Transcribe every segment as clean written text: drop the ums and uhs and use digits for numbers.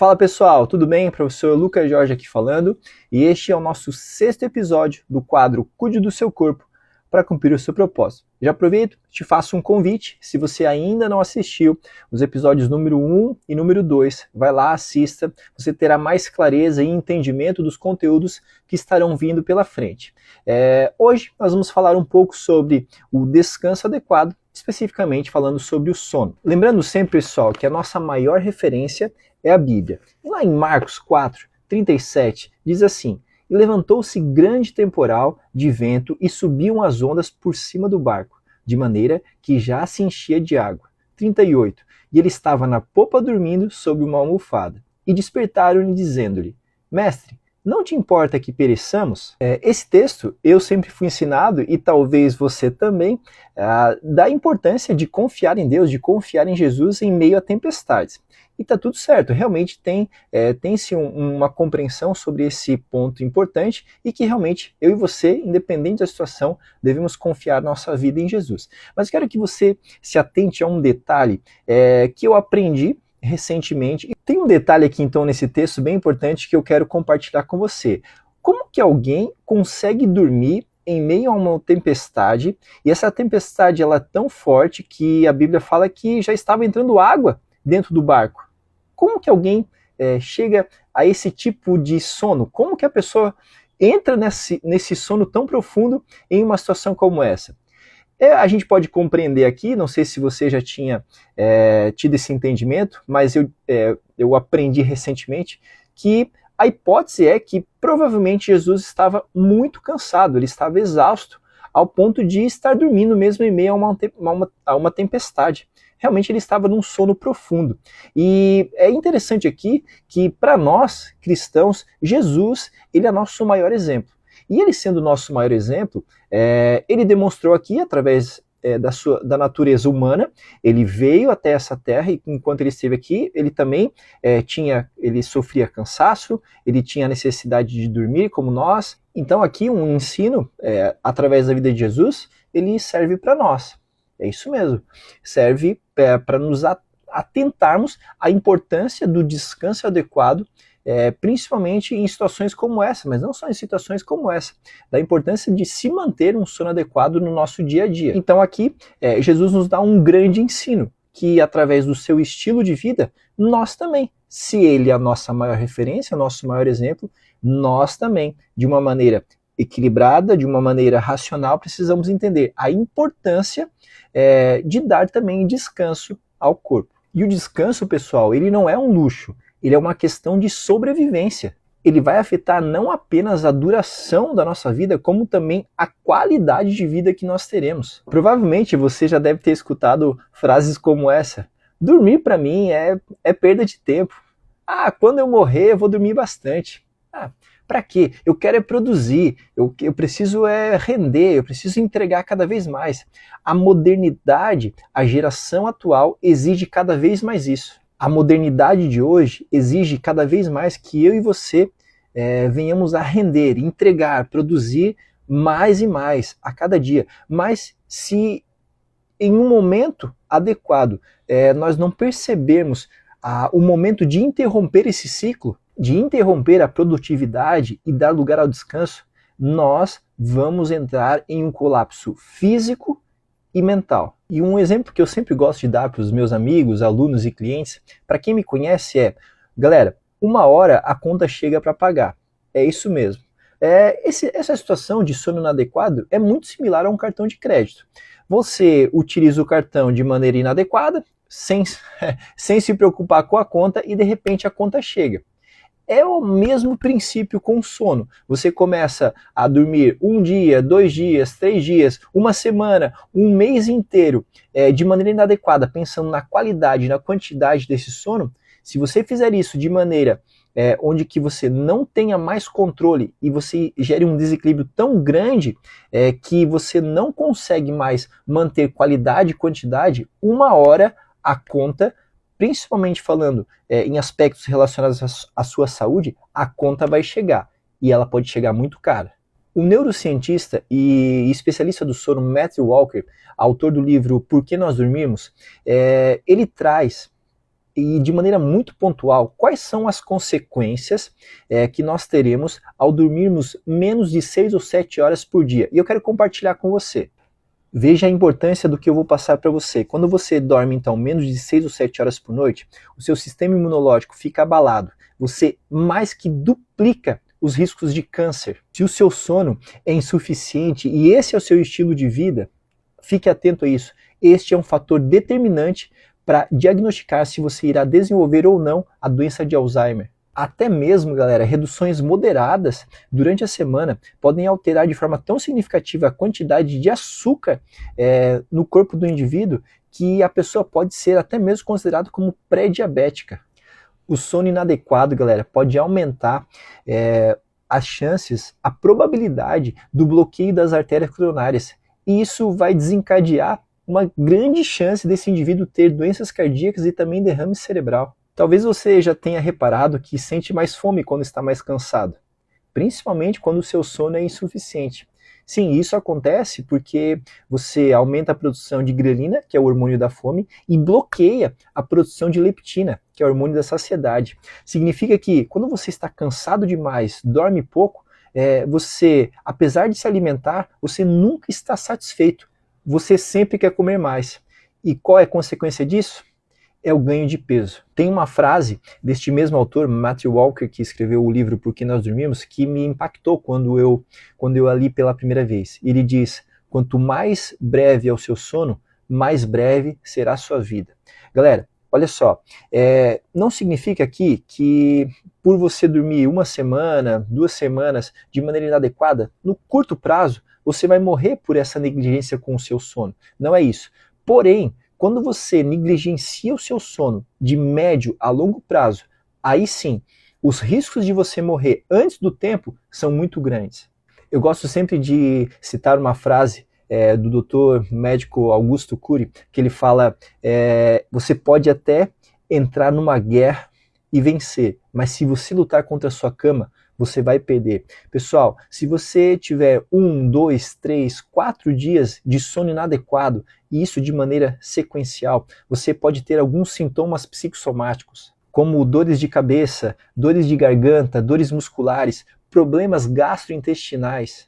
Fala pessoal, tudo bem? Professor Lucas Jorge aqui falando, e este é o nosso 6º episódio do quadro Cuide do seu corpo para cumprir o seu propósito. Já aproveito, te faço um convite, se você ainda não assistiu os episódios número 1 e número 2, vai lá, assista, você terá mais clareza e entendimento dos conteúdos que estarão vindo pela frente. Hoje nós vamos falar um pouco sobre o descanso adequado, especificamente falando sobre o sono. Lembrando sempre, pessoal, que a nossa maior referência é a Bíblia. E lá em Marcos 4, 37, diz assim: "E levantou-se grande temporal de vento e subiam as ondas por cima do barco, de maneira que já se enchia de água." 38. "E ele estava na popa dormindo sob uma almofada. E despertaram-lhe dizendo-lhe: Mestre, não te importa que pereçamos?" Esse texto eu sempre fui ensinado, e talvez você também, da importância de confiar em Deus, de confiar em Jesus em meio a tempestades. E tá tudo certo, realmente tem-se uma compreensão sobre esse ponto importante e que realmente eu e você, independente da situação, devemos confiar nossa vida em Jesus. Mas quero que você se atente a um detalhe que eu aprendi recentemente. E tem um detalhe aqui então nesse texto bem importante que eu quero compartilhar com você. Como que alguém consegue dormir em meio a uma tempestade, e essa tempestade ela é tão forte que a Bíblia fala que já estava entrando água dentro do barco? Como que alguém chega a esse tipo de sono? Como que a pessoa entra nesse sono tão profundo em uma situação como essa? A gente pode compreender aqui, não sei se você já tinha tido esse entendimento, mas eu aprendi recentemente que a hipótese é que provavelmente Jesus estava muito cansado, ele estava exausto, ao ponto de estar dormindo mesmo em meio a uma tempestade. Realmente ele estava num sono profundo. E é interessante aqui que para nós, cristãos, Jesus ele é nosso maior exemplo. E ele sendo o nosso maior exemplo, ele demonstrou aqui, através da natureza humana, ele veio até essa terra e enquanto ele esteve aqui, ele também ele sofria cansaço, ele tinha necessidade de dormir como nós. Então aqui um ensino, através da vida de Jesus, ele serve para nós. É isso mesmo, serve para nos atentarmos à importância do descanso adequado, principalmente em situações como essa, mas não só em situações como essa, da importância de se manter um sono adequado no nosso dia a dia. Então aqui, Jesus nos dá um grande ensino, que através do seu estilo de vida, nós também, se ele é a nossa maior referência, o nosso maior exemplo, nós também, de uma maneira equilibrada, de uma maneira racional, precisamos entender a importância de dar também descanso ao corpo. E o descanso, pessoal, ele não é um luxo, ele é uma questão de sobrevivência. Ele vai afetar não apenas a duração da nossa vida, como também a qualidade de vida que nós teremos. Provavelmente você já deve ter escutado frases como essa: dormir para mim é perda de tempo. Quando eu morrer eu vou dormir bastante. Para quê? Eu quero produzir, eu preciso render, eu preciso entregar cada vez mais. A modernidade, a geração atual exige cada vez mais isso. A modernidade de hoje exige cada vez mais que eu e você venhamos a render, entregar, produzir mais e mais a cada dia. Mas se em um momento adequado nós não percebermos o momento de interromper esse ciclo, de interromper a produtividade e dar lugar ao descanso, nós vamos entrar em um colapso físico e mental. E um exemplo que eu sempre gosto de dar para os meus amigos, alunos e clientes, para quem me conhece galera, uma hora a conta chega para pagar. É isso mesmo. Essa situação de sono inadequado é muito similar a um cartão de crédito. Você utiliza o cartão de maneira inadequada, sem se preocupar com a conta, e de repente a conta chega. É o mesmo princípio com o sono. Você começa a dormir 1 dia, 2 dias, 3 dias, uma semana, um mês inteiro, de maneira inadequada, pensando na qualidade, na quantidade desse sono. Se você fizer isso de maneira onde que você não tenha mais controle e você gere um desequilíbrio tão grande que você não consegue mais manter qualidade e quantidade, uma hora a conta, principalmente falando em aspectos relacionados à sua saúde, a conta vai chegar, e ela pode chegar muito cara. O neurocientista e especialista do sono Matthew Walker, autor do livro Por que Nós Dormimos, ele traz e de maneira muito pontual, quais são as consequências que nós teremos ao dormirmos menos de 6 ou 7 horas por dia. E eu quero compartilhar com você. Veja a importância do que eu vou passar para você. Quando você dorme, então, menos de 6 ou 7 horas por noite, o seu sistema imunológico fica abalado. Você mais que duplica os riscos de câncer. Se o seu sono é insuficiente e esse é o seu estilo de vida, fique atento a isso. Este é um fator determinante para diagnosticar se você irá desenvolver ou não a doença de Alzheimer. Até mesmo, galera, reduções moderadas durante a semana podem alterar de forma tão significativa a quantidade de açúcar no corpo do indivíduo que a pessoa pode ser até mesmo considerada como pré-diabética. O sono inadequado, galera, pode aumentar as chances, a probabilidade do bloqueio das artérias coronárias. E isso vai desencadear uma grande chance desse indivíduo ter doenças cardíacas e também derrame cerebral. Talvez você já tenha reparado que sente mais fome quando está mais cansado, principalmente quando o seu sono é insuficiente. Sim, isso acontece porque você aumenta a produção de grelina, que é o hormônio da fome, e bloqueia a produção de leptina, que é o hormônio da saciedade. Significa que quando você está cansado demais, dorme pouco, você, apesar de se alimentar, você nunca está satisfeito. Você sempre quer comer mais. E qual é a consequência disso? É o ganho de peso. Tem uma frase deste mesmo autor, Matthew Walker, que escreveu o livro Por que Nós Dormimos, que me impactou quando eu a li pela primeira vez. Ele diz: quanto mais breve é o seu sono, mais breve será a sua vida. Galera, olha só, não significa aqui que por você dormir 1 semana, 2 semanas de maneira inadequada, no curto prazo, você vai morrer por essa negligência com o seu sono. Não é isso. Porém, quando você negligencia o seu sono de médio a longo prazo, aí sim, os riscos de você morrer antes do tempo são muito grandes. Eu gosto sempre de citar uma frase do Dr. médico Augusto Cury, que ele fala, você pode até entrar numa guerra e vencer, mas se você lutar contra a sua cama, você vai perder. Pessoal, se você tiver 1, 2, 3, 4 dias de sono inadequado, e isso de maneira sequencial, você pode ter alguns sintomas psicossomáticos, como dores de cabeça, dores de garganta, dores musculares, problemas gastrointestinais.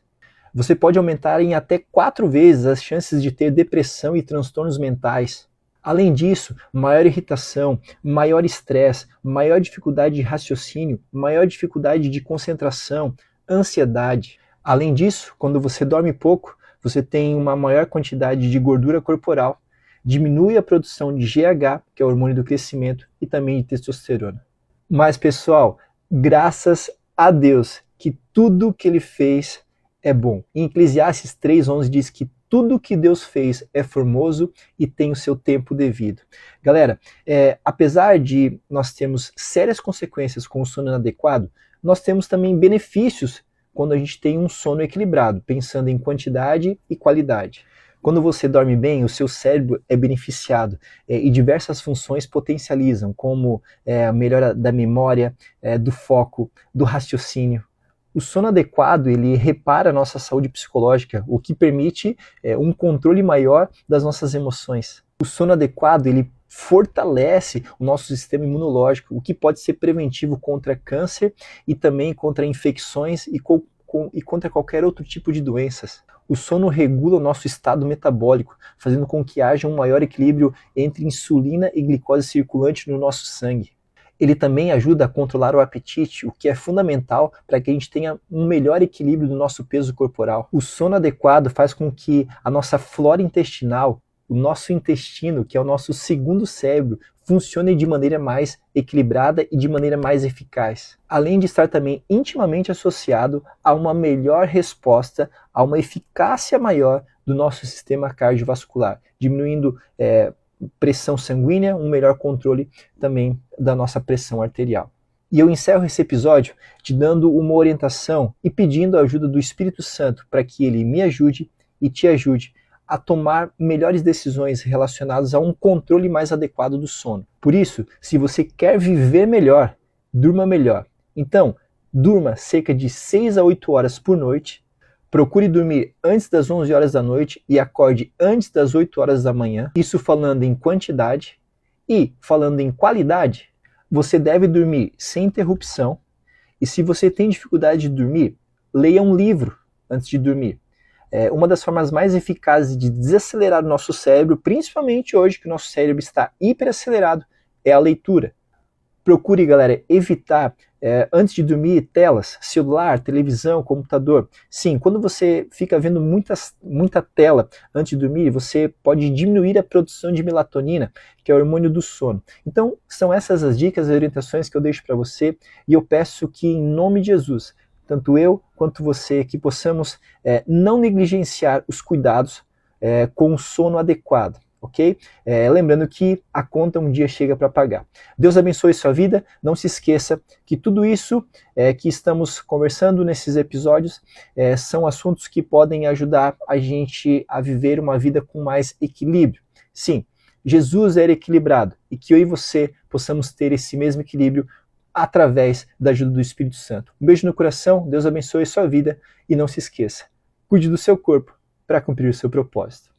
Você pode aumentar em até 4 vezes as chances de ter depressão e transtornos mentais. Além disso, maior irritação, maior estresse, maior dificuldade de raciocínio, maior dificuldade de concentração, ansiedade. Além disso, quando você dorme pouco, você tem uma maior quantidade de gordura corporal, diminui a produção de GH, que é o hormônio do crescimento, e também de testosterona. Mas, pessoal, graças a Deus que tudo que ele fez é bom. Em Eclesiastes 3:11 diz que tudo que Deus fez é formoso e tem o seu tempo devido. Galera, apesar de nós termos sérias consequências com o sono inadequado, nós temos também benefícios quando a gente tem um sono equilibrado, pensando em quantidade e qualidade. Quando você dorme bem, o seu cérebro é beneficiado e diversas funções potencializam, como a melhora da memória, do foco, do raciocínio. O sono adequado, ele repara a nossa saúde psicológica, o que permite um controle maior das nossas emoções. O sono adequado, ele fortalece o nosso sistema imunológico, o que pode ser preventivo contra câncer e também contra infecções e contra qualquer outro tipo de doenças. O sono regula o nosso estado metabólico, fazendo com que haja um maior equilíbrio entre insulina e glicose circulante no nosso sangue. Ele também ajuda a controlar o apetite, o que é fundamental para que a gente tenha um melhor equilíbrio do nosso peso corporal. O sono adequado faz com que a nossa flora intestinal, o nosso intestino, que é o nosso segundo cérebro, funcione de maneira mais equilibrada e de maneira mais eficaz. Além de estar também intimamente associado a uma melhor resposta, a uma eficácia maior do nosso sistema cardiovascular, diminuindo pressão sanguínea, um melhor controle também da nossa pressão arterial. E eu encerro esse episódio te dando uma orientação e pedindo a ajuda do Espírito Santo para que ele me ajude e te ajude a tomar melhores decisões relacionadas a um controle mais adequado do sono. Por isso, se você quer viver melhor, durma melhor. Então, durma cerca de 6 a 8 horas por noite. Procure dormir antes das 11 horas da noite e acorde antes das 8 horas da manhã. Isso falando em quantidade. E, falando em qualidade, você deve dormir sem interrupção. E se você tem dificuldade de dormir, leia um livro antes de dormir. Uma das formas mais eficazes de desacelerar o nosso cérebro, principalmente hoje que o nosso cérebro está hiperacelerado, é a leitura. Procure, galera, evitar, antes de dormir, telas, celular, televisão, computador. Sim, quando você fica vendo muita tela antes de dormir, você pode diminuir a produção de melatonina, que é o hormônio do sono. Então, são essas as dicas e orientações que eu deixo para você, e eu peço que, em nome de Jesus, tanto eu quanto você, que possamos não negligenciar os cuidados com o sono adequado. Ok? Lembrando que a conta um dia chega para pagar. Deus abençoe sua vida. Não se esqueça que tudo isso que estamos conversando nesses episódios são assuntos que podem ajudar a gente a viver uma vida com mais equilíbrio. Sim, Jesus era equilibrado e que eu e você possamos ter esse mesmo equilíbrio através da ajuda do Espírito Santo. Um beijo no coração, Deus abençoe sua vida e não se esqueça, cuide do seu corpo para cumprir o seu propósito.